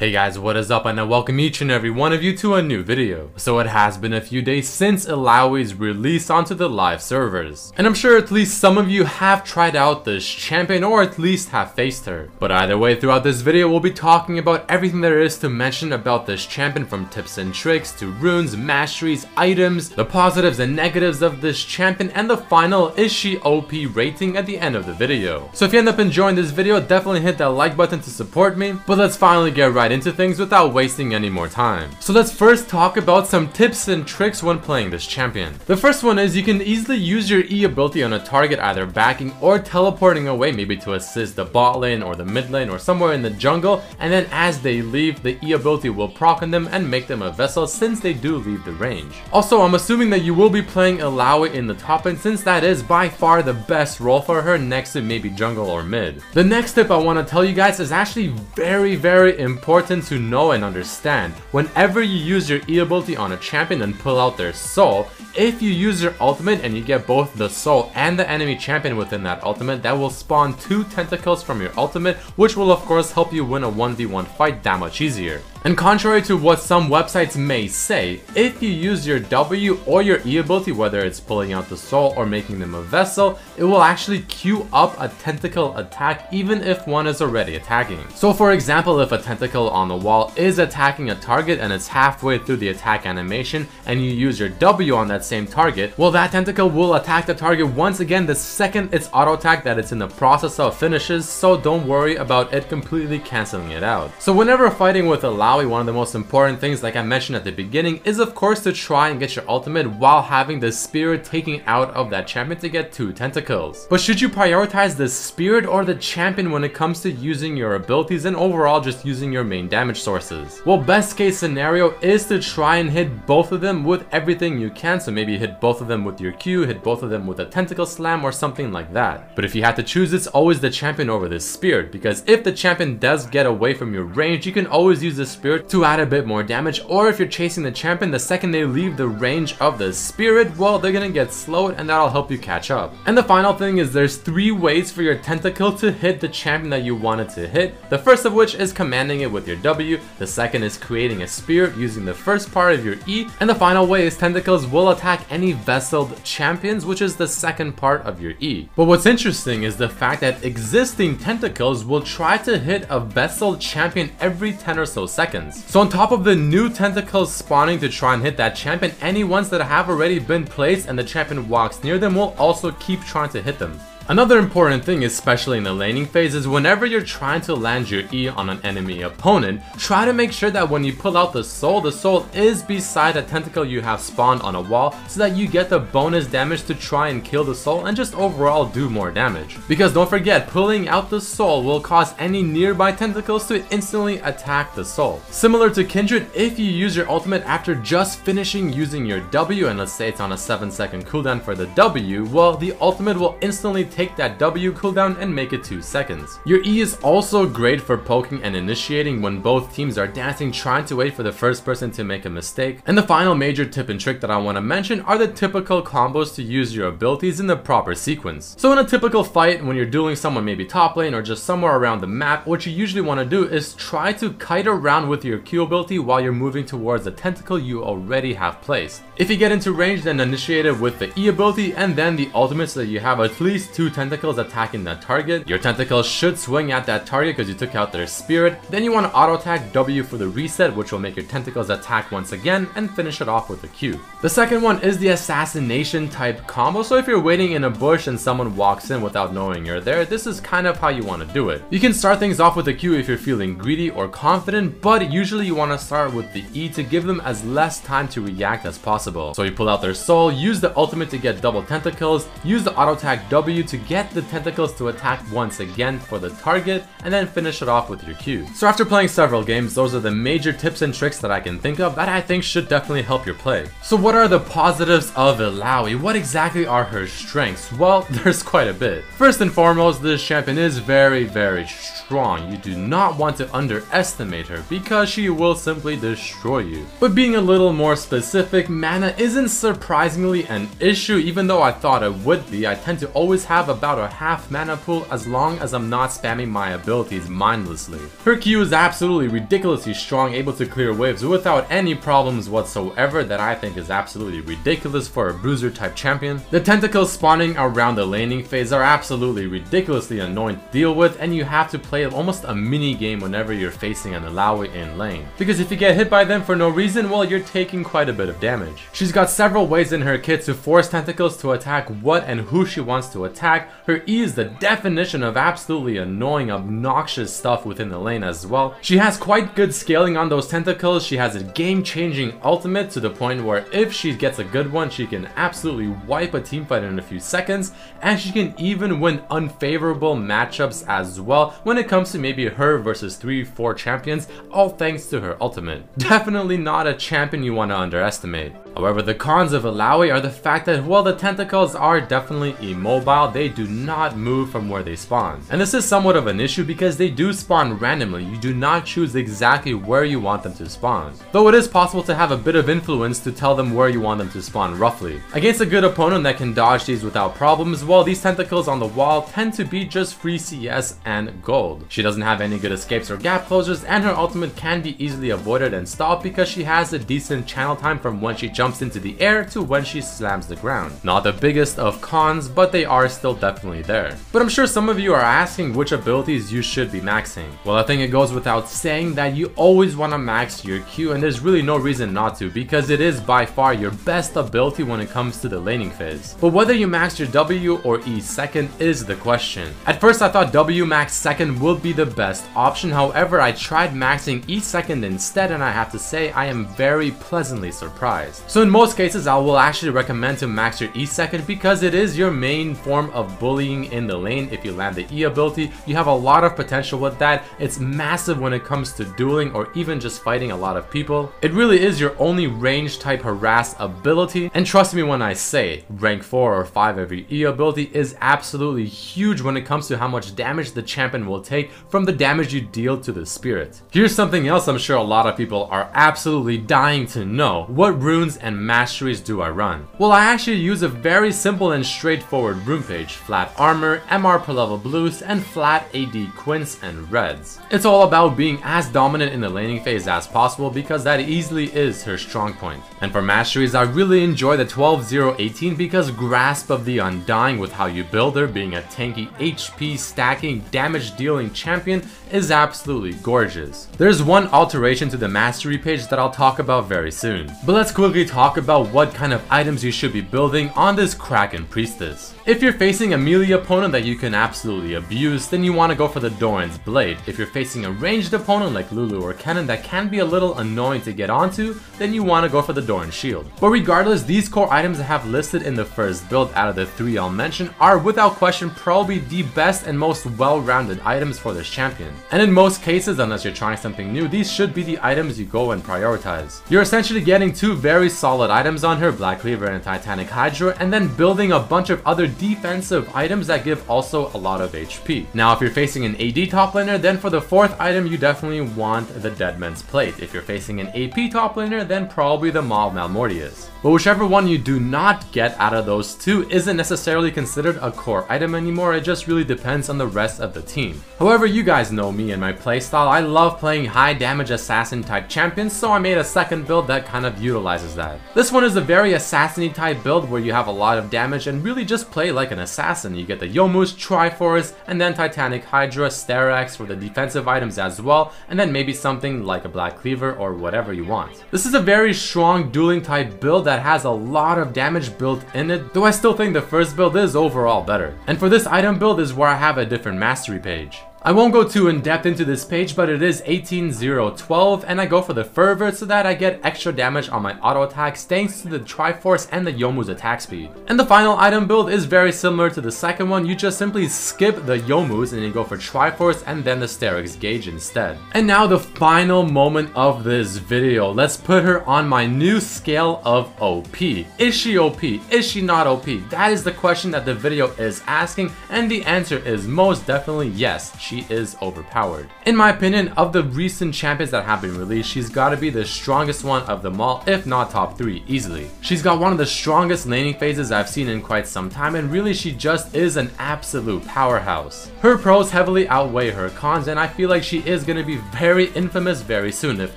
Hey guys, what is up, and I welcome each and every one of you to a new video. So it has been a few days since Illaui's release onto the live servers, and I'm sure at least some of you have tried out this champion or at least have faced her. But either way, throughout this video we'll be talking about everything there is to mention about this champion, from tips and tricks to runes, masteries, items, the positives and negatives of this champion, and the final is she OP rating at the end of the video. So if you end up enjoying this video, definitely hit that like button to support me, but let's finally get right into things without wasting any more time. So let's first talk about some tips and tricks when playing this champion. The first one is you can easily use your E ability on a target, either backing or teleporting away, maybe to assist the bot lane or the mid lane or somewhere in the jungle, and then as they leave, the E ability will proc on them and make them a vessel since they do leave the range. Also, I'm assuming that you will be playing Illaoi in the top lane, since that is by far the best role for her next to maybe jungle or mid. The next tip I want to tell you guys is actually very important to know and understand. Whenever you use your E ability on a champion and pull out their soul, if you use your ultimate and you get both the soul and the enemy champion within that ultimate, that will spawn 2 tentacles from your ultimate, which will of course help you win a 1v1 fight that much easier. And contrary to what some websites may say, if you use your W or your E ability, whether it's pulling out the soul or making them a vessel, it will actually queue up a tentacle attack even if one is already attacking. So for example, if a tentacle on the wall is attacking a target and it's halfway through the attack animation and you use your W on that same target, well, that tentacle will attack the target once again the second its auto attack that it's in the process of finishes, so don't worry about it completely cancelling it out. So whenever fighting with Illaoi, one of the most important things, like I mentioned at the beginning, is of course to try and get your ultimate while having the spirit taking out of that champion to get 2 tentacles. But should you prioritize the spirit or the champion when it comes to using your abilities and overall just using your main damage sources? Well, best case scenario is to try and hit both of them with everything you can, so maybe hit both of them with your Q, hit both of them with a tentacle slam or something like that. But if you had to choose, it's always the champion over the spirit, because if the champion does get away from your range, you can always use the spirit to add a bit more damage, or if you're chasing the champion, the second they leave the range of the spirit, well, they're gonna get slowed and that'll help you catch up. And the final thing is there's 3 ways for your tentacle to hit the champion that you want it to hit. The first of which is commanding it with your W, the second is creating a spirit using the first part of your E, and the final way is tentacles will attack any vesseled champions, which is the second part of your E. But what's interesting is the fact that existing tentacles will try to hit a vesseled champion every 10 or so seconds. So on top of the new tentacles spawning to try and hit that champion, any ones that have already been placed and the champion walks near them will also keep trying to hit them. Another important thing, especially in the laning phase, is whenever you're trying to land your E on an enemy opponent, try to make sure that when you pull out the soul is beside a tentacle you have spawned on a wall, so that you get the bonus damage to try and kill the soul and just overall do more damage. Because don't forget, pulling out the soul will cause any nearby tentacles to instantly attack the soul. Similar to Kindred, if you use your ultimate after just finishing using your W, and let's say it's on a 7-second cooldown for the W, well, the ultimate will instantly take that W cooldown and make it 2 seconds. Your E is also great for poking and initiating when both teams are dancing, trying to wait for the first person to make a mistake. And the final major tip and trick that I want to mention are the typical combos to use your abilities in the proper sequence. So in a typical fight, when you're dueling someone maybe top lane or just somewhere around the map, what you usually want to do is try to kite around with your Q ability while you're moving towards the tentacle you already have placed. If you get into range, then initiate it with the E ability and then the ultimate, so that you have at least 2 tentacles attacking that target. Your tentacles should swing at that target because you took out their spirit. Then you want to auto attack W for the reset, which will make your tentacles attack once again and finish it off with a Q. The second one is the assassination type combo. So if you're waiting in a bush and someone walks in without knowing you're there, this is kind of how you want to do it. You can start things off with a Q if you're feeling greedy or confident, but usually you want to start with the E to give them as less time to react as possible. So you pull out their soul, use the ultimate to get double tentacles, use the auto attack W to get the tentacles to attack once again for the target, and then finish it off with your Q. So after playing several games, those are the major tips and tricks that I can think of that I think should definitely help your play. So what are the positives of Illaoi? What exactly are her strengths? Well, there's quite a bit. First and foremost, this champion is very strong. You do not want to underestimate her because she will simply destroy you. But being a little more specific, mana isn't surprisingly an issue, even though I thought it would be. I tend to always have have about a half mana pool as long as I'm not spamming my abilities mindlessly. Her Q is absolutely ridiculously strong, able to clear waves without any problems whatsoever that I think is absolutely ridiculous for a bruiser type champion. The tentacles spawning around the laning phase are absolutely ridiculously annoying to deal with, and you have to play almost a mini game whenever you're facing an Illaoi in lane. Because if you get hit by them for no reason, well, you're taking quite a bit of damage. She's got several ways in her kit to force tentacles to attack what and who she wants to attack. Her E is the definition of absolutely annoying, obnoxious stuff within the lane as well. She has quite good scaling on those tentacles. She has a game-changing ultimate to the point where if she gets a good one, she can absolutely wipe a teamfight in a few seconds, and she can even win unfavorable matchups as well when it comes to maybe her versus 3-4 champions, all thanks to her ultimate. Definitely not a champion you want to underestimate. However, the cons of Illaoi are the fact that, well, the tentacles are definitely immobile. They do not move from where they spawn. And this is somewhat of an issue because they do spawn randomly. You do not choose exactly where you want them to spawn. Though it is possible to have a bit of influence to tell them where you want them to spawn roughly. Against a good opponent that can dodge these without problems, well, these tentacles on the wall tend to be just free CS and gold. She doesn't have any good escapes or gap closures, and her ultimate can be easily avoided and stopped because she has a decent channel time from when she jumps into the air to when she slams the ground. Not the biggest of cons, but they are still definitely there. But I'm sure some of you are asking which abilities you should be maxing. Well, I think it goes without saying that you always want to max your Q, and there's really no reason not to because it is by far your best ability when it comes to the laning phase. But whether you max your W or E second is the question. At first I thought W max second would be the best option, however I tried maxing E second instead, and I have to say I am very pleasantly surprised. So in most cases I will actually recommend to max your E second because it is your main form of bullying in the lane. If you land the E ability, you have a lot of potential with that. It's massive when it comes to dueling or even just fighting a lot of people. It really is your only range type harass ability, and trust me when I say rank 4 or 5 of your E ability is absolutely huge when it comes to how much damage the champion will take from the damage you deal to the spirit. Here's something else I'm sure a lot of people are absolutely dying to know. What runes and masteries do I run? Well, I actually use a very simple and straightforward rune page: flat armor, MR per level blues, and flat AD quints and reds. It's all about being as dominant in the laning phase as possible because that easily is her strong point. And for masteries, I really enjoy the 12-0-18 because Grasp of the Undying, with how you build her, being a tanky HP stacking damage dealing champion, is absolutely gorgeous. There's one alteration to the mastery page that I'll talk about very soon. But let's quickly talk about what kind of items you should be building on this Kraken Priestess. If you're facing a melee opponent that you can absolutely abuse, then you want to go for the Doran's Blade. If you're facing a ranged opponent like Lulu or Kennen that can be a little annoying to get onto, then you want to go for the Doran's Shield. But regardless, these core items I have listed in the first build out of the 3 I'll mention are without question probably the best and most well-rounded items for this champion. And in most cases, unless you're trying something new, these should be the items you go and prioritize. You're essentially getting 2 very solid items on her, Black Cleaver and Titanic Hydra, and then building a bunch of other defensive items that give also a lot of HP. Now if you're facing an AD top laner, then for the 4th item you definitely want the Deadman's Plate. If you're facing an AP top laner, then probably the Maw of Malmortius. But whichever one you do not get out of those 2 isn't necessarily considered a core item anymore, it just really depends on the rest of the team. However, you guys know me and my playstyle. I love playing high damage assassin type champions, so I made a second build that kind of utilizes that. This one is a very assassin-y type build where you have a lot of damage and really just play like an assassin. You get the Youmuu's, Triforce, and then Titanic Hydra, Sterak's for the defensive items as well, and then maybe something like a Black Cleaver or whatever you want. This is a very strong dueling type build that has a lot of damage built in it, though I still think the first build is overall better. And for this item build is where I have a different mastery page. I won't go too in depth into this page, but it is 18-0-12, and I go for the Fervor so that I get extra damage on my auto attacks thanks to the Triforce and the Youmuu's attack speed. And the final item build is very similar to the second one. You just simply skip the Youmuu's and you go for Triforce and then the Sterak's Gauge instead. And now the final moment of this video. Let's put her on my new scale of OP. Is she OP? Is she not OP? That is the question that the video is asking, and the answer is most definitely yes. she is overpowered. In my opinion, of the recent champions that have been released, she's gotta be the strongest one of them all, if not top 3 easily. She's got one of the strongest laning phases I've seen in quite some time, and really she just is an absolute powerhouse. Her pros heavily outweigh her cons, and I feel like she is gonna be very infamous very soon, if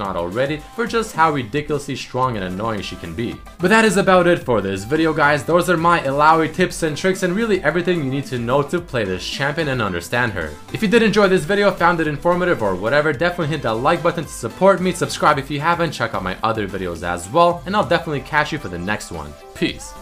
not already, for just how ridiculously strong and annoying she can be. But that is about it for this video, guys. Those are my Illaoi tips and tricks and really everything you need to know to play this champion and understand her. If you did enjoy this video, found it informative or whatever, definitely hit that like button to support me, subscribe if you haven't, check out my other videos as well, and I'll definitely catch you for the next one. Peace.